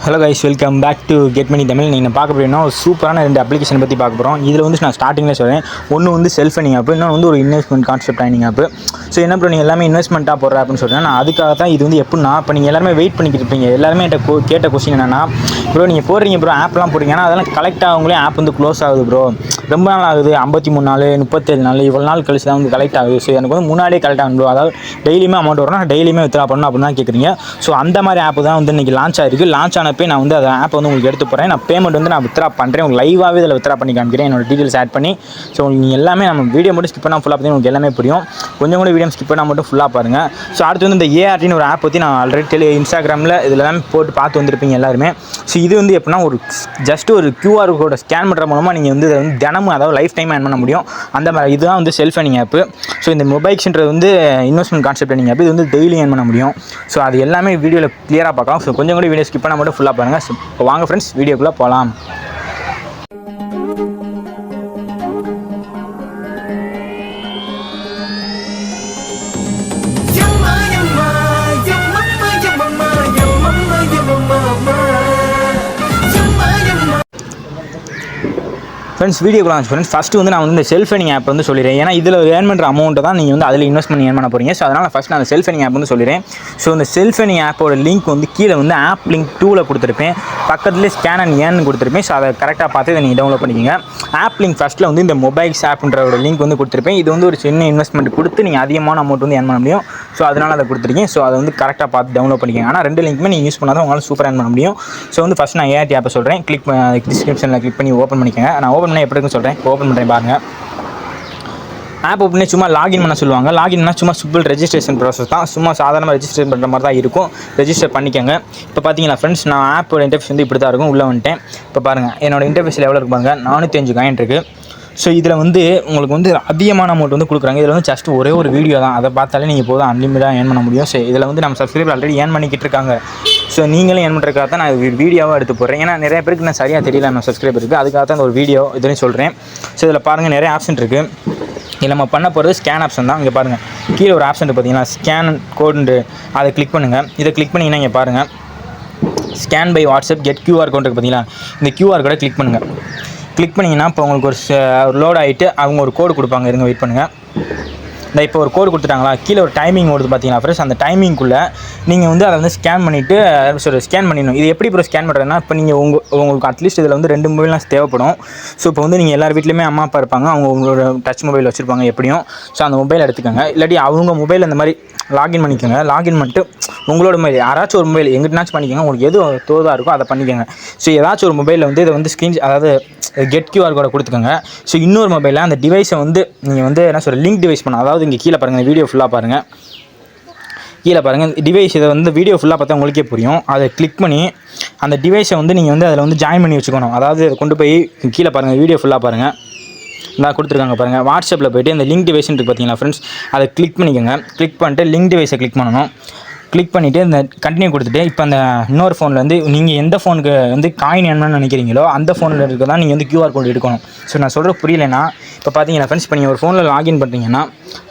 Hello guys, welcome back to get money Tamil. நீங்கள் பார்க்க போகிறீங்கன்னா ஒரு சூப்பரான 2 அப்ளிகேஷன் பற்றி பார்க்க போகிறோம். இதில் வந்து நான் ஸ்டார்டிங்கில் சொல்கிறேன். ஒன்று வந்து செல்ஃப் earning ஆப், இன்னொன்று வந்து ஒரு investment concept earning app. So என்ன ப்ரோ நீங்கள் எல்லாமே இன்வெஸ்ட்மெண்ட்டாக போடுற அப்படின்னு சொல்கிறேன். நான் அதுக்காக தான் இது வந்து எப்படின்னா, இப்போ நீங்கள் எல்லாருமே வெயிட் பண்ணிக்கிட்டு இருப்பீங்க. எல்லாருமே என்கிட்ட கேட்ட கொஸ்டின் என்னென்னா, ப்ரோ நீங்கள் போடுறீங்க ப்ரோ ஆப்லாம் போடுறீங்கன்னா அதெல்லாம் கலெக்ட் ஆகுங்களே ஆப் வந்து க்ளோஸ் ஆகுது ப்ரோ, ரொம்ப நாள் ஆகுது, 53 நாள் 37 நாள் இவ்வளோ நாள் கழிச்சு தான் வந்து கலெக்ட் ஆகுது. ஸோ எனக்கு வந்து முன்னாடியே கலெக்ட் ஆகும் ப்ரோ, அதாவது டெய்லியுமே அமௌண்ட் வரும், நான் டெய்லியுமே வித்ரா பண்ணணும் அப்படின்னு தான் கேட்குறீங்க. ஸோ அந்த மாதிரி ஆப் தான் வந்து இன்றைக்கி லான்ச் ஆகிருக்கு. லான்ச் ஆனப்போ நான் வந்து அதை ஆப் வந்து உங்களுக்கு எடுத்து போகிறேன். நான் பேமெண்ட் வந்து நான் வித்ரா பண்ணுறேன், உங்களுக்கு லைவாகவே இதில் வித்ரா பண்ணி காமிக்கிறேன், என்னோட டீட்டெயில்ஸ் ஆட் பண்ணி. ஸோ நீங்கள் எல்லாமே நம்ம வீடியோ மட்டும் ஸ்கிப் பண்ணால் ஃபுல்லாக பார்த்தீங்கன்னா உங்களுக்கு எல்லாமே புரியும். கொஞ்சம் கூட வீடியோ ஸ்கிப் பண்ணால் மட்டும் ஃபுல்லாக பாருங்கள். ஸோ அடுத்து வந்து இந்த ஏஆர்டின்னு ஒரு ஆப் பற்றி நான் ஆல்ரெடி இன்ஸ்டாகிராமில் இதில் எல்லாமே போட்டு பார்த்து வந்திருப்பீங்க எல்லாருமே. ஸோ இது வந்து எப்படின்னா ஒரு ஜஸ்ட் ஒரு QR கோடை ஸ்கேன் பண்ணுற மூலமாக நீங்கள் வந்து இதை வந்து தினமும், அதாவது லைஃப் டைம் ஏர்ன் பண்ண முடியும். அந்த மாதிரி இதுதான் வந்து செல்ஃப் earning ஆப். ஸோ இந்த மொபைல்ஸ்ன்றது வந்து இன்வெஸ்ட்மெண்ட் கான்செப்ட் earning ஆப். இது வந்து டெய்லி ஏர்ன் பண்ண முடியும். ஸோ அது எல்லாமே வீடியோவில் கிளியராக பார்க்கலாம். ஸோ கொஞ்சம் கூட வீடியோ ஸ்கிப் பண்ணால் மட்டும் ஃபுல்லாக பாருங்கள். ஸோ இப்போ வாங்க ஃப்ரெண்ட்ஸ் வீடியோக்குள்ளே போகலாம். ஃப்ரெண்ட்ஸ் வீடியோக்குள்ள ஃப்ரெண்ட்ஸ் ஃபஸ்ட்டு வந்து நான் வந்து இந்த செல்ஃப் earning ஆப் வந்து சொல்லிடுறேன். ஏன்னா இதில் ஏர்ன் பண்ணுற அமௌண்ட்டை தான் நீங்கள் வந்து அதில் இன்வெஸ்ட் பண்ணி ஏர்ன் பண்ண போகிறீங்க. ஸோ அதனால் ஃபஸ்ட் நான் அந்த செல்ஃப் earning ஆப் வந்து சொல்லிடுறேன். ஸோ இந்த செல்ஃப் earning ஆப்போட லிங்க் வந்து கீழே வந்து ஆப் லிங்க் 2ல் கொடுத்துருப்பேன், பக்கத்துலேயே ஸ்கேன் அண்ட் ஏர்ன் கொடுத்துருப்பேன். ஸோ அதை கரெக்டாக பார்த்து இதை நீங்கள் டவுன்லோட் பண்ணிக்கோங்க. ஆப் லிங்க் ஃபஸ்ட்டில் வந்து இந்த மொபைல்ஸ் ஆப்ன்றோட லிங்க் வந்து கொடுத்துருப்பேன். இது வந்து ஒரு சின்ன இன்வெஸ்ட்மெண்ட் கொடுத்து நீங்கள் அதிகமான அமௌண்ட் வந்து ஏர்ன் பண்ண முடியும். ஸோ அதனால் அதை கொடுத்துருக்கேன். ஸோ அதை வந்து கரெக்டாக பார்த்து டவுன்லோட் பண்ணிக்கோங்க. ஆனால் 2 லிங்க்குமே நீங்கள் யூஸ் பண்ணால் தான் உங்களால் சூப்பராக ஏர்ன் பண்ண முடியும். ஸோ வந்து ஃபஸ்ட் நான் ஏஆர்டி ஆப்பை சொல்கிறேன். டிஸ்கிரிப்ஷனில் கிளிக் பண்ணி ஓப்பன் பண்ணிக்கோங்க. நான் ஓப்பன் பண்ணி எப்படி இருக்குன்னு சொல்கிறேன். ஓப்பன் பண்ணுறேன் பாருங்கள். ஆப் ஓப்பனே சும்மா லாகின் பண்ண சொல்லுவாங்க. லாகின்னா சும்மா சிம்பிள் ரெஜிஸ்ட்ரேஷன் ப்ராசஸ் தான். சும்மா சாதாரணமாக ரெஜிஸ்ட்ரேஷன் பண்ணுற மாதிரி தான் இருக்கும். ரெஜிஸ்டர் பண்ணிக்கோங்க. இப்போ பார்த்தீங்களா ஃப்ரெண்ட்ஸ், நான் ஆப்போட இன்டர்ஃபேஸ் வந்து இப்படி தான் இருக்கும். உள்ளே வந்துட்டேன். இப்போ பாருங்கள் என்னோடய இன்டர்ஃபேஸில் எவ்வளோ இருக்கு பாருங்கள், 405 காயின் இருக்குது. ஸோ இதில் வந்து உங்களுக்கு வந்து அதிகமான அமௌண்ட் வந்து கொடுக்குறாங்க. இதில் வந்து ஜஸ்ட் ஒரே ஒரு வீடியோ தான், அதை பார்த்தாலே நீங்கள் போதும் அன்லிமிட்டாக ஏர்ன் பண்ண முடியும். ஸோ இதில் வந்து நம்ம சப்ஸ்கிரைபர் ஆல்ரெடி ஏர்ன் பண்ணிக்கிட்டு இருக்காங்க. ஸோ நீங்களும் ஏர்ன் பண்ணுறதுக்காக தான் நான் வீடியோவாக எடுத்து போடுறேன். ஏன்னா நிறைய பேருக்கு நான் சரியாக தெரியல நம்ம சப்ஸ்கிரைபருக்கு, அதுக்காக தான் அந்த ஒரு வீடியோ இதுன்னு சொல்கிறேன். ஸோ இதில் பாருங்கள் நிறைய ஆப்ஷன் இருக்குது. இதில் நம்ம பண்ண போகிறது ஸ்கேன் ஆப்ஷன் தான். இங்கே பாருங்கள் கீழே ஒரு ஆப்ஷன் பார்த்தீங்கன்னா ஸ்கேன் கோடு, அதை கிளிக் பண்ணுங்கள். இதை கிளிக் பண்ணிங்கன்னா இங்கே பாருங்கள் scan by WhatsApp get QR code பார்த்தீங்களா, இந்த QR கோடை கிளிக் பண்ணுங்கள். கிளிக் பண்ணிங்கன்னா இப்போ உங்களுக்கு ஒரு லோட் ஆகிட்டு அவங்க ஒரு கோடு கொடுப்பாங்க. இருங்க வெயிட் பண்ணுங்கள். இந்த இப்போ ஒரு கோடு கொடுத்துட்டாங்களா, கீழே ஒரு டைமிங் ஓடுது பார்த்தீங்களா ஃப்ரெண்ட்ஸ், அந்த டைமிங்குள்ளே நீங்கள் வந்து அதை வந்து ஸ்கேன் பண்ணிவிட்டு ஸ்கேன் பண்ணிடணும். இது எப்படி இப்போ ஸ்கேன் பண்ணுறதுன்னா, இப்போ நீங்கள் உங்களுக்கு அட்லீஸ்ட் இதில் வந்து 2 மொபைல்லாம் தேவைப்படும். ஸோ இப்போ வந்து நீங்கள் எல்லார் வீட்லேயுமே அம்மா அப்பா இருப்பாங்க, அவங்க உங்களோட டச் மொபைல் வச்சுருப்பாங்க எப்படியும். ஸோ அந்த மொபைல் எடுத்துக்கோங்க. இல்லாட்டி அவங்க மொபைல் இந்த மாதிரி லாகின் பண்ணிக்கோங்க. லாகின் பண்ணிட்டு உங்களோட மொபைல் யாராச்சும் ஒரு மொபைல் எங்கிட்டனாச்சும் பண்ணிக்கோங்க, உங்களுக்கு எது தோதாக இருக்கோ அதை பண்ணிக்கோங்க. ஸோ ஏதாச்சும் ஒரு மொபைலில் வந்து இதை வந்து அதாவது கெட் QR கோடை கொடுத்துக்கோங்க. ஸோ இன்னொரு மொபைலில் அந்த டிவைஸை வந்து நீங்கள் வந்து என்ன சொல்கிற லிங்க் டிவைஸ் பண்ணலாம். அதாவது இங்கே கீழே பாருங்கள், வீடியோ ஃபுல்லாக பாருங்கள். கீழே பாருங்கள் டிவைஸ், இதை வந்து வீடியோ ஃபுல்லாக பார்த்தா உங்களுக்கே புரியும். அதை கிளிக் பண்ணி அந்த டிவைஸை வந்து நீங்கள் வந்து அதில் வந்து ஜாயின் பண்ணி வச்சுக்கணும். அதாவது அதை கொண்டு போய் கீழே பாருங்கள், வீடியோ ஃபுல்லாக பாருங்கள், நான் கொடுத்துருக்காங்க பாருங்கள். வாட்ஸ்அப்பில் போய்ட்டு இந்த லிங்க் டிவைஸ்ன்னு இருக்குது பார்த்தீங்களா ஃப்ரெண்ட்ஸ், அதை கிளிக் பண்ணிக்கோங்க. கிளிக் பண்ணிட்டு லிங்க் டிவைஸை கிளிக் பண்ணணும். கிளிக் பண்ணிவிட்டு இந்த கண்டினியூ கொடுத்துட்டு இப்போ அந்த இன்னொரு ஃபோனில் வந்து நீங்கள் எந்த ஃபோனுக்கு வந்து காயின் ஏர்ன் நினைக்கிறீங்களோ அந்த ஃபோனில் இருக்க தான் நீங்கள் வந்து QR கோட் எடுக்கணும். ஸோ நான் சொல்கிற புரியலைன்னா இப்போ பார்த்தீங்கன்னா ஃப்ரெண்ட்ஸ், இப்போ நீங்கள் ஒரு ஃபோனில் லாகின் பண்ணுறீங்கன்னா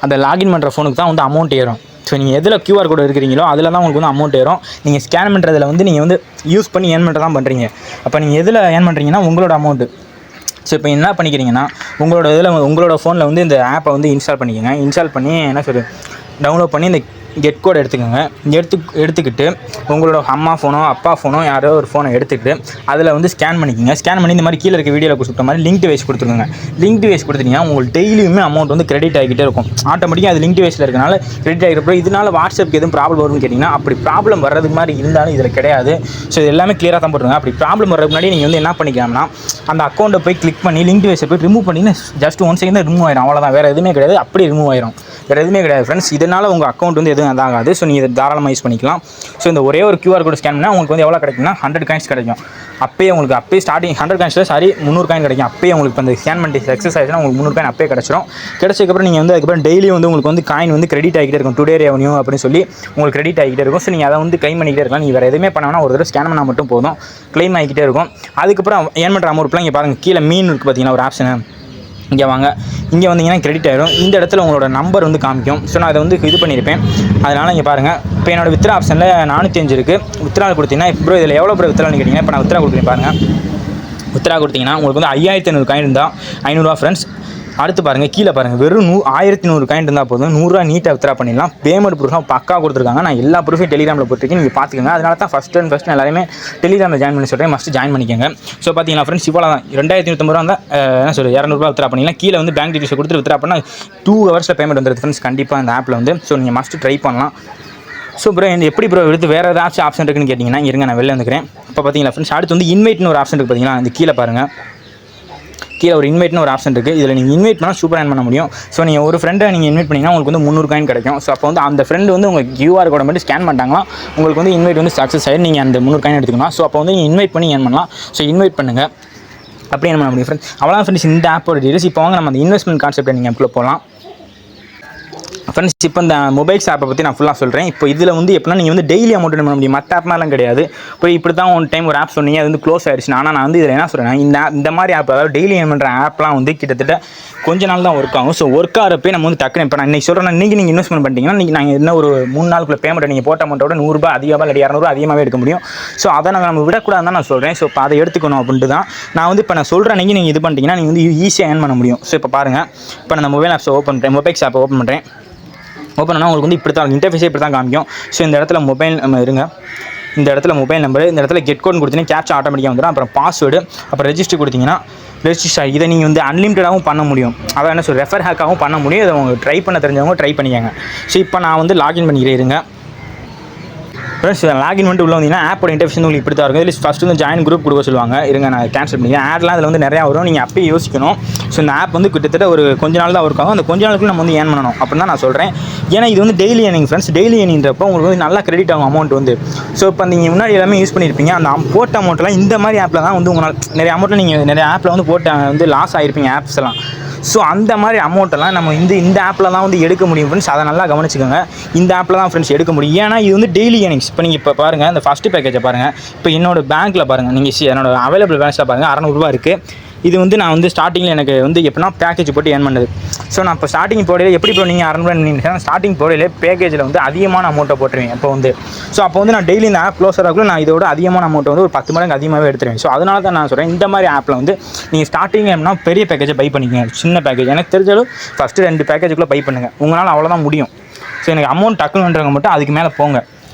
அந்த லாகின் பண்ணுற ஃபோனுக்கு தான் வந்து அமௌண்ட் ஏறும். ஸோ நீங்கள் எதில் QR கோட் இருக்கிறீங்களோ அதில் தான் உங்களுக்கு வந்து அமௌண்ட் ஏறும். நீங்கள் ஸ்கேன் பண்ணுறதுல வந்து நீங்கள் வந்து யூஸ் பண்ணி ஏர்ன் பண்ணுறது தான் பண்ணுறீங்க. அப்போ நீங்கள் எதில் ஏர்ன் பண்ணுறீங்கன்னா உங்களோட அமௌண்ட்டு. ஸோ இப்போ என்ன பண்ணிக்கிறீங்கன்னா உங்களோட ஃபோனில் வந்து இந்த ஆப்பை வந்து இன்ஸ்டால் பண்ணிக்கோங்க. இன்ஸ்டால் பண்ணி என்ன சொல்லு டவுன்லோட் பண்ணி இந்த கெட் கோட் எடுத்துக்கோங்க. எடுத்துக்கிட்டு உங்களோட அம்மா ஃபோனோ அப்பா ஃபோனோ யாரோ ஒரு ஃபோனை எடுத்துக்கிட்டு அதில் வந்து ஸ்கேன் பண்ணிக்கோங்க. ஸ்கேன் பண்ணி இந்த மாதிரி கீழே இருக்க வீடியோவில் கொடுத்த மாதிரி லிங்க் டிவைஸ் கொடுத்துருங்க. லிங்க் டிவைஸ் கொடுத்தீங்கன்னா உங்களுக்கு டெய்லியுமே அமௌண்ட் வந்து கிரெடிட் ஆகிக்கிட்டே இருக்கும். ஆட்டோமேட்டிக்காக அது லிங்க் டிவைஸில் இருக்கனால கிரெடிட் ஆகிருப்போம். இதனால் வாட்ஸ்அப்புக்கு எதுவும் ப்ராப்ளம் வரும்னு கேட்டிங்கன்னா அப்படி ப்ராப்ளம் வர்றதுக்கு மாதிரி இருந்தாலும் இதில் கிடையாது. ஸோ இது எல்லாமே கிளியராக தான் போட்டுருங்க. அப்படி ப்ராப்ளம் வர்றதுக்கு முன்னாடி நீங்கள் வந்து என்ன பண்ணிக்கலாம்னா அந்த அக்கௌண்ட்டை போய் கிளிக் பண்ணி லிங்க் டிவைஸை போய் ரிமூவ் பண்ணிங்கன்னா ஜஸ்ட் 1 செகண்ட் ரிமூவ் ஆயிடும். அவ்வளோதான், வேறு எதுவுமே கிடையாது. அப்படியே ரிமூவ் ஆயிடும், வேறு எதுவுமே கிடையாது ஃப்ரெண்ட்ஸ். இதனால் உங்கள் அக்கௌண்ட் வந்து எதுவும் இதாகாது. ஸோ நீங்கள் இதை தாராளமாக யூஸ் பண்ணிக்கலாம். ஸோ இந்த ஒரே ஒரு QR கோட் ஸ்கேன் பண்ணால் உங்களுக்கு வந்து எவ்வளோ கிடைக்குன்னா 100 காயின்ஸ் கிடைக்கும். அப்பயே ஸ்டார்டிங் 100 காயின்ஸில் 300 காயின் கிடைக்கும். அப்பயே உங்களுக்கு இப்போ அந்த ஸ்கேன் பண்ணி சக்ஸஸ் ஆகிடுச்சுன்னா உங்களுக்கு 300 காயின் அப்பயே கிடச்சிரும். கிடச்சதுக்கப்புறம் நீங்கள் வந்து அதுக்கப்புறம் டெய்லி வந்து உங்களுக்கு வந்து காயின் வந்து கிரெடிட் ஆகிட்டே இருக்கும். டுடே ரெவன்யூ அப்படின்னு சொல்லி உங்களுக்கு கிரெடிட் ஆகிட்டே இருக்கும். ஸோ நீங்கள் அதை வந்து கிளைம் பண்ணிக்கிட்டே இருக்கலாம். நீங்கள் வேறு எதுவுமே பண்ணால் ஒரு தடவை ஸ்கேன் பண்ணால் மட்டும் போதும், கிளைம் ஆகிக்கிட்டே இருக்கும். அதுக்கப்புறம் ஏர்ன் பண்ணுற அமௌண்ட்லாம் இங்கே பாருங்கள் கீழே மீன் இருக்குது பார்த்தீங்கன்னா ஒரு ஆப்ஷனு, இங்கே வாங்க, இங்கே வந்தீங்கன்னா கிரெடிட் ஆயிரும். இந்த இடத்துல உங்களோட நம்பர் வந்து காமிக்கும். ஸோ நான் அதை வந்து இது பண்ணியிருப்பேன். அதனால் இங்கே பாருங்கள், இப்போ என்னோட வித்ரா ஆப்ஷனில் 405 இருக்குது. வித்ரா கொடுத்தீங்கன்னா ப்ரோ இதில் எவ்வளோ ப்ரோ வித்ரான்னு கேட்டிங்கன்னா, இப்போ நான் வித்ரா கொடுக்குறேன் பாருங்கள். வித்ரா கொடுத்தீங்கன்னா உங்களுக்கு வந்து 5500 காயின் இருந்தால் 500 ஃப்ரெண்ட்ஸ். அடுத்து பாருங்கள், கீழே பாருங்கள், வெறும் 1100 காயின் இருந்தால் போதும், 100 நீட்டாக வித்ரா பண்ணிடலாம். பேமெண்ட் ப்ரூஃபாக பக்கா கொடுத்துருக்காங்க. நான் எல்லா ப்ரூஃபையும் டெலிகிராமில் போட்டுருக்கேன், நீங்கள் பார்த்துக்கோங்க. அதனால தான் ஃபஸ்ட் எல்லாருமே டெலிகிராமில் ஜாயின் பண்ணி சொல்கிறேன், மஸ்ட்டு ஜாயின் பண்ணிக்கோங்க. ஸோ பார்த்தீங்கன்னா ஃப்ரெண்ட்ஸ், இவ்வளோ தான் 2150 ரூபா தான் என்ன சொல்லுங்கள், 200 வித்ரா பண்ணிக்கலாம். கீழே வந்து பேங்க் டீட்டெயில்ஸ் கொடுத்துட்டு வித்ரா பண்ணால் 2 ஹவர்ஸில் பேமெண்ட் வந்துடுது ஃப்ரெண்ட்ஸ், கண்டிப்பாக அந்த ஆப்பில் வந்து. ஸோ நீங்கள் மஸ்ட்டு ட்ரை பண்ணலாம். ஸோ ப்ரோ எப்படி ப்ரோ எடுத்து வேறு ஏதாச்சும் ஆப்ஷன் இருக்குன்னு கேட்டிங்கன்னா, இருங்க நான் வெளில வந்துக்கிறேன். இப்போ பார்த்தீங்களா ஃப்ரெண்ட்ஸ், அடுத்து வந்து இன்வைட்னு ஒரு ஆப்ஷன் இருக்குது. பார்த்தீங்கன்னா இந்த கீழே பாருங்கள், கீழே ஒரு இன்வைட்னு ஒரு ஆப்ஷன் இருக்குது. இதில் நீங்கள் இன்வைட் பண்ணால் சூப்பர் ஏர்ன் பண்ண முடியும். ஸோ நீங்கள் ஒரு ஃப்ரெண்டை நீங்கள் இன்வைட் பண்ணிங்கன்னா உங்களுக்கு வந்து 300 காயின் கிடைக்கும். ஸோ அப்போ வந்து அந்த ஃப்ரெண்டு வந்து உங்கள் QR கோடை மட்டும் ஸ்கேன் பண்ணிட்டாங்களா, உங்களுக்கு வந்து இன்வைட் வந்து சக்ஸஸ் ஆகிடும். நீங்கள் அந்த 300 காயின் எடுத்துக்கலாம். ஸோ அப்போ வந்து நீங்கள் இன்வைட் பண்ணி ஏர்ன் பண்ணலாம். ஸோ இன்வைட் பண்ணுங்கள், அப்படி ஏர்ன் பண்ண முடியும் ஃப்ரெண்ட்ஸ். அவ்வளோ ஃப்ரெண்ட்ஸ் இந்த ஆப்போட டீடைல்ஸ். இப்போ வாங்க நம்ம அந்த இன்வெஸ்ட்மெண்ட் கான்செப்ட்டை நீங்கள் எப்போ போகலாம் ஃப்ரெண்ட்ஸ். இப்போ இந்த மொபைல்ஸ் ஆப்பை பற்றி நான் ஃபுல்லாக சொல்கிறேன். இப்போ இதில் வந்து எப்படின்னா நீங்கள் வந்து டெய்லி அமௌண்ட் பண்ண முடியும், மற்ற ஆப்னாலாம் கிடையாது. இப்போ இப்படி தான் ஒன் டைம் ஒரு ஆப் சொன்னீங்க, அது வந்து க்ளோஸ் ஆயிடுச்சு. ஆனால் நான் வந்து இதில் என்ன சொல்கிறேன், இந்த மாதிரி ஆப், அதாவது டெய்லி ஏர்ன் பண்ணுற ஆப்லாம் வந்து கிட்டத்தட்ட கொஞ்ச நாள் தான் ஒர்க் ஆகும். ஸோ ஒர்க் ஆகிறப்பே நம்ம வந்து டக்குனு இப்போ நான் இன்றைக்கி சொல்கிறேன், இன்றைக்கி நீங்கள் இன்வெஸ்ட்மெண்ட் பண்ணிட்டீங்கன்னா நீங்கள் நாங்கள் என்ன ஒரு 3 நாளுக்குள்ள பேமெண்ட் நீங்கள் போட்ட அமௌண்ட்டோட 100 ரூபாய் அதிகமாக இல்லை 200 அதிகமாகவே எடுக்க முடியும். ஸோ அதை நம்ம விடக்கூடாது தான் நான் சொல்கிறேன். ஸோ இப்போ அதை எடுத்துக்கணும் அப்படின்ட்டு தான் நான் வந்து இப்போ நான் சொல்கிறேன். நீங்கள் இது பண்ணிட்டீங்கன்னா நீங்கள் வந்து ஈஸியாக ஏர்ன் பண்ண முடியும். ஸோ இப்போ பாருங்கள், இப்போ நான் மொபைல் ஆப்ஸை ஓப்பன் பண்ணுறேன், மொபைல்ஸ் ஆப்பை ஓப்பன் பண்ணுறேன். ஓப்பன் பண்ணால் உங்களுக்கு வந்து இப்படி தான் இன்டர்ஃபேஸே இப்படி தான் காமிக்கும். ஸோ இந்த இடத்துல மொபைல் நம்ம இருங்க, இந்த இடத்துல மொபைல் நம்பர், இந்த இடத்துல கெட் கோட் கொடுத்தீங்கன்னா கேப்சா ஆட்டோமேட்டிக்காக வந்துடும். அப்புறம் பாஸ்வேர்டு, அப்புறம் ரெஜிஸ்டர் கொடுத்தீங்கன்னா ரெஜிஸ்டர். இதை நீங்கள் வந்து அன்லிமிட்டடாகவும் பண்ண முடியும். அதான் என்ன ரெஃபர் ஹேக்காகவும் பண்ண முடியும். இதை அவங்க ட்ரை பண்ண தெரிஞ்சவங்க ட்ரை பண்ணிக்கங்க. ஸோ இப்போ நான் வந்து லாகின் பண்ணிக்கிறேன் இருங்க ஃப்ரெண்ட்ஸ். லாகின் பண்ணிட்டு உள்ள வந்தீங்கன்னா ஆப்போட இன்டர்ஃபேஸ் உங்களுக்கு இப்படி தான் இருக்கும். இதில் ஃபஸ்ட்டு வந்து ஜாயின் குரூப் கொடுக்க சொல்லுவாங்க. இருங்க நான் கேன்சல் பண்ணிக்கிறேன். ஆட்லாம் அதில் வந்து நிறையா வரும், நீங்கள் அப்பயே யோசிக்கணும். ஸோ இந்த ஆப் வந்து கிட்டத்தட்ட ஒரு கொஞ்ச நாள் தான் ஒர்க் ஆகும். அந்த கொஞ்ச நாளுக்குள்ள நம்ம வந்து ஏர்ன் பண்ணணும் அப்படின்னு தான் நான் சொல்கிறேன். ஏன்னா இது வந்து டெய்லி ஏர்னிங் ஃப்ரெண்ட்ஸ். டெய்லி ஏர்னிங்கிறப்போ உங்களுக்கு வந்து நல்லா கிரெடிட் ஆகும் அமௌண்ட் வந்து. ஸோ இப்போ நீங்கள் முன்னாடி எல்லாமே யூஸ் பண்ணியிருப்பீங்க, அந்த போட்ட அமௌண்ட்லாம் இந்த மாதிரி ஆப்பில் தான் வந்து உங்களால் நிறைய அமௌண்ட்டில் நீங்கள் நிறைய ஆப்பில் வந்து போட்ட வந்து லாஸ் ஆகிருப்பீங்க ஆப்ஸ் எல்லாம். ஸோ அந்த மாதிரி அமௌண்ட்டெல்லாம் நம்ம இந்த ஆப்பில் தான் வந்து எடுக்க முடியும் ஃப்ரெண்ட்ஸ். அதை நல்லா கவனிச்சுக்கோங்க. இந்த ஆப்பில் தான் ஃப்ரெண்ட்ஸ் எடுக்க முடியும். ஏன்னா இது வந்து டெய்லி ஏர்னிங்ஸ். இப்போ நீங்கள் இப்போ பாருங்கள், இந்த ஃபஸ்ட்டு பேக்கேஜை பாருங்கள். இப்போ என்னோடய பேங்க்கில் பாருங்கள், நீங்கள் என்னோட அவைலபிள் பேலன்ஸில் பாருங்கள் 600 ரூபா இருக்குது. இது வந்து நான் வந்து ஸ்டார்டிங்கில் எனக்கு வந்து எப்படின்னா பேக்கேஜ் போட்டு ஏர்ன் பண்ணது. ஸோ நான் இப்போ ஸ்டார்டிங் போடையில் எப்படி இப்போ நீங்கள் 600 ரூபா ஸ்டார்டிங் போடையிலே பேக்கேஜில் வந்து அதிகமான அமௌண்ட்டை போட்டுருவேன். இப்போ வந்து ஸோ அப்போ வந்து நான் டெய்லி இந்த ஆப் க்ளோஸ் ஆகக்குள்ள நான் இதோட அதிகமான அமௌண்ட்டை வந்து ஒரு 10 மடங்கு அதிகமாகவே எடுத்துருவேன். ஸோ அதனால தான் நான் சொல்கிறேன், இந்த மாதிரி ஆப்பில் வந்து நீங்கள் ஸ்டார்டிங் எப்படின்னா பெரிய பேக்கேஜை பை பண்ணிக்கங்க. சின்ன பேக்கேஜ் எனக்கு தெரிஞ்சாலும் ஃபஸ்ட்டு 2 பேக்கேஜுக்குள்ளே பை பண்ணுங்கள். உங்களால் அவ்வளோதான் முடியும். ஸோ எனக்கு அமௌண்ட் டக்குன்றவங்க மட்டும் அதுக்கு மேலே போங்க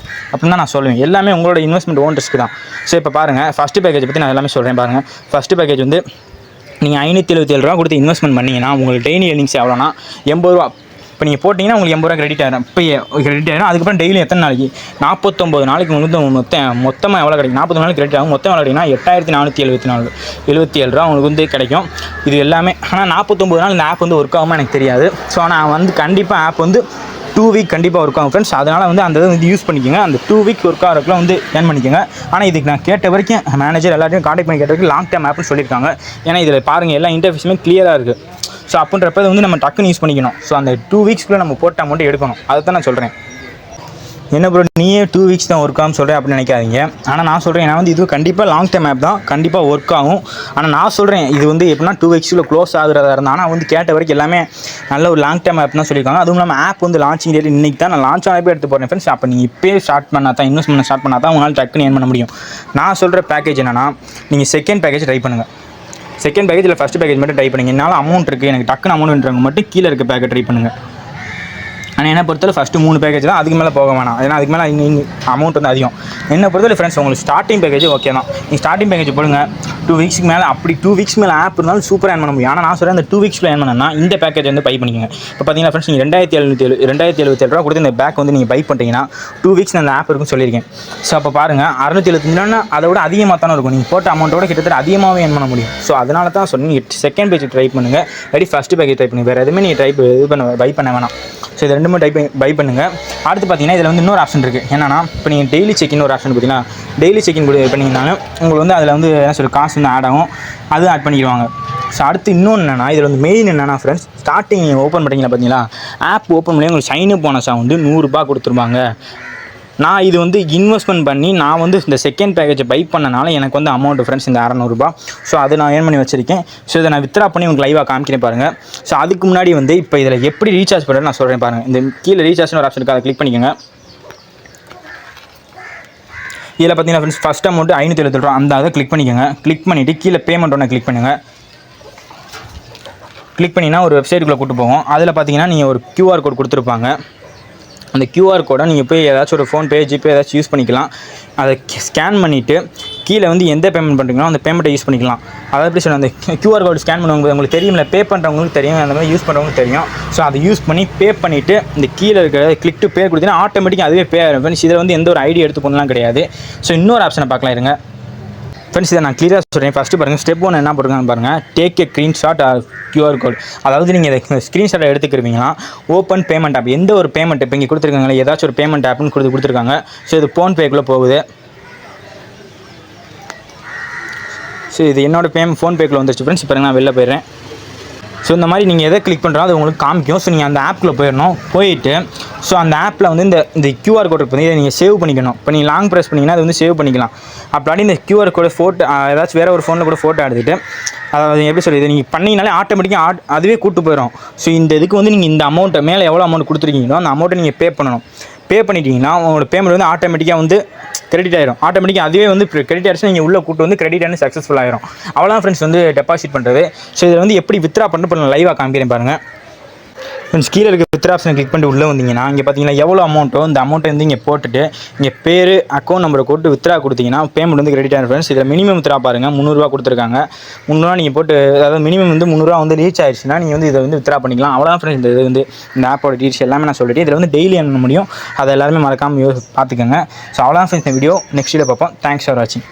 அப்படின்னு தான் நான் சொல்லுவேன். எல்லாமே உங்களோட இன்வெஸ்ட்மெண்ட் ஓன் ரிஸ்க் தான். ஸோ இப்போ பாருங்கள், ஃபஸ்ட்டு பேக்கேஜை பற்றி நான் எல்லாமே சொல்கிறேன் பாருங்கள். ஃபஸ்ட்டு பேக்கேஜ் வந்து நீங்கள் 577 ரூபா கொடுத்து இன்வெஸ்ட்மெண்ட் பண்ணிங்கன்னா உங்களுக்கு டெய்லி ஏர்னிங்ஸ் எவ்வளோனா 80 ரூபா. இப்போ நீங்கள் போட்டிங்கன்னா உங்களுக்கு 80 ரூபா கிரெடிட் ஆகிடும். இப்போ கிரெடிட் ஆகிடும். அதுக்கப்புறம் டெய்லி எத்தனை நாளைக்கு 49 நாளைக்கு உங்களுக்கு மொத்தமாக எவ்வளோ கிடைக்கும், 40 நாளைக்கு கிரெடிட் ஆகும். மொத்தம் எவ்வளோ கிடைக்குன்னா 8477 ரூபா உங்களுக்கு வந்து கிடைக்கும். இது எல்லாமே ஆனால் 49 நாள் இந்த ஆப் வந்து ஒர்க் ஆகுமா எனக்கு தெரியாது. ஸோ நான் வந்து கண்டிப்பாக ஆப் வந்து 2 வீக் கண்டிப்பாக ஒர்க் ஆகும் ஃப்ரெண்ட்ஸ். அதனால் வந்து அந்த இதை வந்து யூஸ் பண்ணிக்கோங்க. அந்த 2 வீக் ஒர்க் ஆகிறதுக்குள்ள வந்து ஏர்ன் பண்ணிக்கோங்க. ஆனால் இதுக்கு நான் கேட்ட வரைக்கும் மேனேஜர் எல்லாத்தையும் காண்டாக்ட் பண்ணி கேட்ட வரைக்கும் லாங் டேர்ம் ஆப்னு சொல்லியிருக்காங்க. ஏன்னா இதில் பாருங்கள் எல்லா இன்டர்ஃபேஸுமே கிளியராக இருக்குது. ஸோ அப்படின்றப்ப வந்து நம்ம டக்குன்னு யூஸ் பண்ணிக்கணும். ஸோ அந்த 2 வீக்ஸ்க்குள்ளே நம்ம போட்ட அமௌண்ட்டு எடுக்கணும். அதை தான் நான் சொல்கிறேன். என்ன ப்ரோ நீயே 2 வீக்ஸ் தான் ஒர்க் ஆகும்னு சொல்கிறேன் அப்படின்னு நினைக்காதீங்க. ஆனால் நான் சொல்கிறேன், நான் வந்து இது கண்டிப்பாக லாங் டேர்ம் ஆப் தான், கண்டிப்பாக ஒர்க் ஆகும். ஆனால் நான் சொல்கிறேன் இது வந்து எப்படின்னா 2 வீக்ஸில் க்ளோஸ் ஆகுறதா இருந்தால், ஆனால் வந்து கேட்ட வரைக்கும் எல்லாமே நல்ல ஒரு லாங் டேர்ம் ஆப் தான் சொல்லியிருக்காங்க. அதுவும் இல்லாமல் ஆப் வந்து லான்ச்சிங் டேட் இன்றைக்கி தான். நான் லான்ச் ஆனப்போ எடுத்து போகிறேன் ஃப்ரெண்ட்ஸ். அப்போ நீங்கள் இப்போயே ஸ்டார்ட் பண்ணால் தான், இன்வெஸ்ட் பண்ண ஸ்டார்ட் பண்ணால் தான் உங்களால் டக்குன்னு ஏர்ன் பண்ண முடியும். நான் சொல்கிற பேக்கேஜ் என்னென்னா, நீங்கள் செகண்ட் பேக்கேஜ் ட்ரை பண்ணுங்கள். செகண்ட் பேக்கேஜில் ஃபஸ்ட் பேக்கேஜ் மட்டும் ட்ரை பண்ணுங்கள். என்னால் அமௌண்ட் இருக்குது, எனக்கு டக்குன்னு அமௌண்ட்ன்றவங்க மட்டும் கீழே இருக்க பேக்கேஜ் ட்ரை பண்ணுங்கள். ஆனால் என்ன பொறுத்தவரை ஃபஸ்ட்டு 3 பேக்கேஜ் தான், அதுக்கு மேலே போக வேணாம். ஏன்னா அதுக்கு மேலே இங்கே அமௌண்ட் வந்து அதிகம். என்ன பொறுத்தவரை ஃப்ரெண்ட்ஸ் உங்களுக்கு ஸ்டார்டிங் பேக்கேஜ் ஓகே தான். நீங்கள் ஸ்டார்டிங் பேக்கேஜ் போடுங்க. 2 வீக்ஸ்க்கு மேலே, அப்படி 2 வீக்ஸ் மேலே ஆப் இருந்தாலும் சூப்பராக ஏர்ன் பண்ண முடியும். ஆனால் நான் சொல்கிறேன், அந்த 2 வீக்ஸில் ஏர்ன் பண்ணணும்னா இந்த பேக்கேஜ் வந்து பை பண்ணிக்கோங்க. இப்போ பார்த்தீங்கன்னா ஃப்ரெண்ட்ஸ் நீங்கள் 2777 ரூபா கொடுத்து இந்த பேக் வந்து நீங்கள் பை பண்ணிட்டீங்கன்னா 2 வீக்ஸ் அந்த ஆப் இருக்குன்னு சொல்லியிருக்கேன். ஸோ அப்போ பாருங்கள் 675 அதை விட அதிகமாக தானே இருக்கும். நீங்கள் போட்ட அமௌண்ட்டோட கிட்டத்தட்ட அதிகமாகவே ஏர்ன் பண்ண முடியும். ஸோ அதனால தான் சொன்னீங்க செகண்ட் பேக்கேஜ் ட்ரை பண்ணுங்கள், இல்லாட்டி ஃபஸ்ட்டு பேக்கேஜ் ட்ரை பண்ணுங்கள். வேறு எதுவுமே நீங்கள் பை பண்ண வேணாம். ஸோ இது ரெண்டுமே பை பண்ணுங்கள். அடுத்து பார்த்தீங்கன்னா இதில் வந்து இன்னொரு ஆப்ஷன் இருக்குது. என்னன்னா இப்போ நீங்கள் டெய்லி செக்இன் ஒரு ஆப்ஷன் பார்த்தீங்கன்னா, டெய்லி செக்இன் பண்ணிங்கனாலும் உங்களுக்கு வந்து அதில் வந்து என்ன சொல்லி காசு வந்து ஆட் ஆகும், அதுவும் ஆட் பண்ணிடுவாங்க. ஸோ அடுத்து இன்னொன்று என்னென்னா, இதில் வந்து மெயின் என்னென்னா ஃப்ரெண்ட்ஸ், ஸ்டார்டிங் நீங்கள் ஓப்பன் பண்ணிங்களா பார்த்தீங்களா, ஆப் ஓப்பன் பண்ணி உங்களுக்கு சைன் அப் போனஸாக வந்து 100 ரூபா கொடுத்துருவாங்க. நான் இது வந்து இன்வெஸ்ட்மெண்ட் பண்ணி நான் வந்து இந்த செகண்ட் பேக்கேஜை பை பண்ணனால எனக்கு வந்து அமௌண்ட் ஃப்ரெண்ட்ஸ் இந்த 600 ஸோ அதை நான் ஏர்ன் பண்ணி வச்சிருக்கேன். ஸோ இதை நான் வித்ரா பண்ணி உங்களுக்கு லைவாக காமிக்கிறேன் பாருங்கள். ஸோ அதுக்கு முன்னாடி வந்து இப்போ இதில் எப்படி ரீசார்ஜ் பண்ணுறது நான் சொல்கிறேன் பாருங்கள். இந்த கீழே ரீசார்ஜ்னு ஒரு ஆப்ஷன் இருக்குது, அதை கிளிக் பண்ணிக்கோங்க. இதில் பார்த்தீங்கன்னா ஃப்ரெண்ட்ஸ் ஃபஸ்ட் அமௌண்ட் 577 ரூபா, அந்த அதை கிளிக் பண்ணிக்கோங்க. கிளிக் பண்ணிவிட்டு கீழே பேமெண்ட் ஒன்று கிளிக் பண்ணுங்கள். கிளிக் பண்ணிங்கன்னா ஒரு வெப்சைட்டுக்குள்ளே கூட்டு போகும். அதில் பார்த்தீங்கன்னா நீங்கள் ஒரு QR கோட் கொடுத்துருப்பாங்க. அந்த QR கோடை நீங்கள் போய் ஏதாச்சும் ஒரு ஃபோன்பே ஜிபே ஏதாச்சும் யூஸ் பண்ணிக்கலாம். அதை ஸ்கேன் பண்ணிவிட்டு கீழே வந்து எந்த பேமெண்ட் பண்ணுறீங்களோ அந்த பேமெண்ட்டை யூஸ் பண்ணிக்கலாம். அதை எப்படி சொல்ல, அந்த QR கோடு ஸ்கேன் பண்ணுவாங்க உங்களுக்கு தெரியுமில்ல, பே பண்ணுறவங்களுக்கு தெரியும், அந்த மாதிரி யூஸ் பண்ணுறவங்களுக்கு தெரியும். ஸோ அதை யூஸ் பண்ணி பே பண்ணிவிட்டு இந்த கீழே இருக்கிற கிளிக் டு பே கொடுத்தீங்கன்னா ஆட்டோமேட்டிக்காக அதுவே பே ஆகிடும் ஃப்ரெண்ட்ஸ். இதில் வந்து எந்த ஒரு ஐடி எடுத்து பண்ணலாம் கிடையாது. ஸோ இன்னொரு ஆப்ஷனை பார்க்கலாம் இருங்க ஃப்ரெண்ட்ஸ். இதை நான் கிளியராக சொல்கிறேன். ஃபஸ்ட்டு பாருங்கள், ஸ்டெப் 1 என்ன போட்டுருக்காங்க பாருங்கள், take a screenshot QR code. அதாவது நீங்கள் இதை ஸ்க்ரீன்ஷாட்டை எடுத்துக்கிறீங்கன்னா ஓப்பன் பேமெண்ட் ஆப், எந்த ஒரு பேமெண்ட் இப்போ இங்கே கொடுத்துருக்காங்களே ஏதாச்சும் ஒரு பேமெண்ட் ஆப்னு கொடுத்துருக்காங்க. ஸோ இது ஃபோன்பேக்குள்ளே போகுது. ஸோ இது என்னோடய ஃபோன்பேக்குள்ளே வந்துருச்சு ஃப்ரெண்ட்ஸ். இப்போ நான் வெளில போயிடுறேன். ஸோ இந்த மாதிரி நீங்கள் எதை கிளிக் பண்ணுறோம் அது உங்களுக்கு காமிக்கும். ஸோ நீங்கள் அந்த ஆப்பில் போயிடணும். போயிட்டு ஸோ அந்த ஆப்பில் வந்து இந்த QR கோட் இருக்குது, இதை நீங்கள் சேவ் பண்ணிக்கணும். இப்போ நீங்கள் லாங் ப்ரெஸ் பண்ணிங்கன்னா அது வந்து சேவ் பண்ணிக்கலாம். அப்படி இந்த QR கோடை ஃபோட்டோ ஏதாச்சும் வேறு ஒரு ஃபோனில் கூட ஃபோட்டோ எடுத்துகிட்டு அதாவது எப்படி சொல்லி இதை நீங்கள் பண்ணிங்கனாலே ஆட்டோமேட்டிக்காக அதுவே கூட்டு போயிடும். ஸோ இந்த இதுக்கு வந்து நீங்கள் இந்த அமௌண்ட்டை மேலே எவ்வளோ அமௌண்ட் கொடுத்துருக்கீங்களோ அந்த அமௌண்ட்டை நீங்கள் பே பண்ணணும். பே பண்ணிட்டீங்கன்னா உங்களோட பேமெண்ட் வந்து ஆட்டோமேட்டிக்காக வந்து கிரெடிட் ஆயிரும். ஆட்டோமேட்டிக்காக அதுவே வந்து கிரெடிட் ஆயிடுச்சுன்னா நீங்கள் உள்ளே கூட்டு வந்து கிரெடிட் ஆகி சக்ஸஸ்ஃபுல் ஆயிரும். அவ்வளோதான் ஃப்ரெண்ட்ஸ் வந்து டெபாசிட் பண்ணுறது. ஸோ இதில் வந்து எப்படி வித்ரா பண்ணுறது நான் லைவாக காமிக்கிறேன் பாருங்கள். ஃப்ரெண்ட்ஸ் கீழே இருக்க வித்ரா ஆப்ஷனை கிளிக் பண்ணிட்டு உள்ளே வந்தீங்கன்னா இங்கே பார்த்தீங்கன்னா எவ்வளோ அமௌண்ட்டோ இந்த அமௌண்ட்டை வந்து இங்கே போட்டுட்டு இங்கே பேர் அக்கௌண்ட் நம்பரை போட்டு வித்ரா கொடுத்தீங்கன்னா பேமெண்ட் வந்து கிரெடிட் ஆகிடும் ஃப்ரெண்ட்ஸ். இதில் மினிமம் வித்ரா பாருங்கள் 300 ரூபா கொடுத்துருக்காங்க. 300 ரூபா நீங்கள் போட்டு அதாவது மினிமம் வந்து 300 ரூபா வந்து ரீச் ஆயிடுச்சுன்னா நீங்கள் வந்து இதை வந்து வித்ரா பண்ணிக்கலாம். அவ்வளோதான் ஃப்ரெண்ட்ஸ். இது வந்து இந்த ஆப்போட டீட்டெயில்ஸ் எல்லாமே நான் சொல்லிட்டு இதில் வந்து டெய்லி பண்ண முடியும். அதை எல்லாருமே மறக்காமல் பார்த்துக்கோங்க. ஸோ அவ்வளோதான் ஃப்ரெண்ட்ஸ் இந்த வீடியோ. நெக்ஸ்ட் வீடியோ பார்ப்போம். தேங்க்ஸ் ஃபார் வாட்சிங்.